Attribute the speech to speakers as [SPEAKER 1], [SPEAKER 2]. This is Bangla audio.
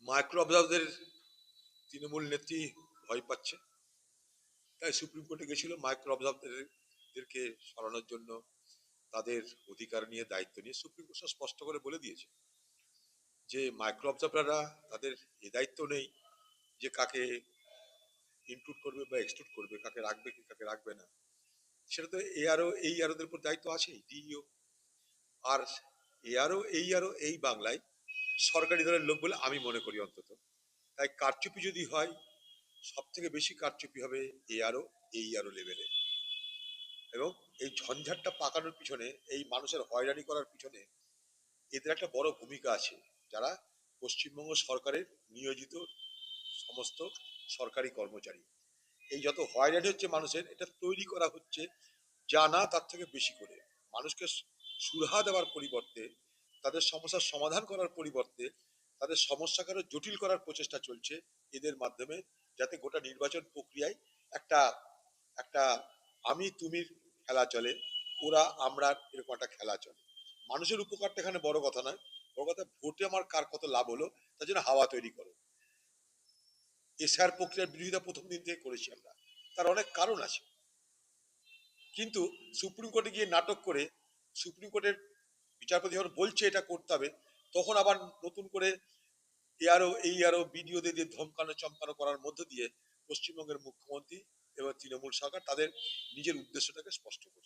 [SPEAKER 1] মাইক্রো অবজারভারদের তৃণমূল নেত্রী ভয় পাচ্ছে, তাই সুপ্রিম কোর্টে গেছিল মাইক্রো অবজারভারদেরকে সরানোর জন্য। তাদের অধিকার নিয়ে, দায়িত্ব নিয়ে সুপ্রিম কোর্ট স্পষ্ট করে বলে দিয়েছে যে মাইক্রো অবজারভাররা তাদের এ দায়িত্ব নেই যে কাকে ইনক্লুড করবে বা এক্সক্লুড করবে, কাকে রাখবে কি কাকে রাখবে না। সেটা তো এই আরোদের উপর দায়িত্ব আছেই, ডিইও। আর এই বাংলায় সরকারি দলের লোক বলে আমি মনে করি অন্তত। তাই কারচুপি যদি হয়, সব থেকে বেশি কারচুপি হবে এই আরো লেভেলে। এবং এই ঝঞ্ঝাটটা পাকানোর পিছনে, এই মানুষের হয়রানি করার পিছনে এদের একটা বড় ভূমিকা আছে, যারা পশ্চিমবঙ্গ সরকারের নিয়োজিত সমস্ত সরকারি কর্মচারী। এই যত হয়রানি হচ্ছে মানুষের, এটা তৈরি করা হচ্ছে যা না তার থেকে বেশি করে। মানুষকে সুরাহা দেওয়ার পরিবর্তে, তাদের সমস্যার সমাধান করার পরিবর্তে তাদের সমস্যাকে আরো জটিল করার প্রচেষ্টা চলছে এদের মাধ্যমে, যাতে গোটা নির্বাচন প্রক্রিয়ায় একটা একটা আমি তুমির খেলা চলে, ওরা আমরা, এরকম একটা খেলা চলে। মানুষের উপকারটা এখানে বড় কথা নয়, বড় কথা ভোটে আমার কার কত লাভ হলো তার জন্য হাওয়া তৈরি করো। এসআর প্রক্রিয়ার বিরোধিতা প্রথম দিন থেকে করেছি আমরা, তার অনেক কারণ আছে। কিন্তু সুপ্রিম কোর্টে গিয়ে নাটক করে, সুপ্রিম কোর্টের বিচারপতি যখন বলছে এটা করতে হবে, তখন আবার নতুন করে এই আরো বিডিওদের দিয়ে ধমকানো চমকানো করার মধ্য দিয়ে পশ্চিমবঙ্গের মুখ্যমন্ত্রী এবং তৃণমূল সরকার তাদের নিজের উদ্দেশ্যটাকে স্পষ্ট করছে।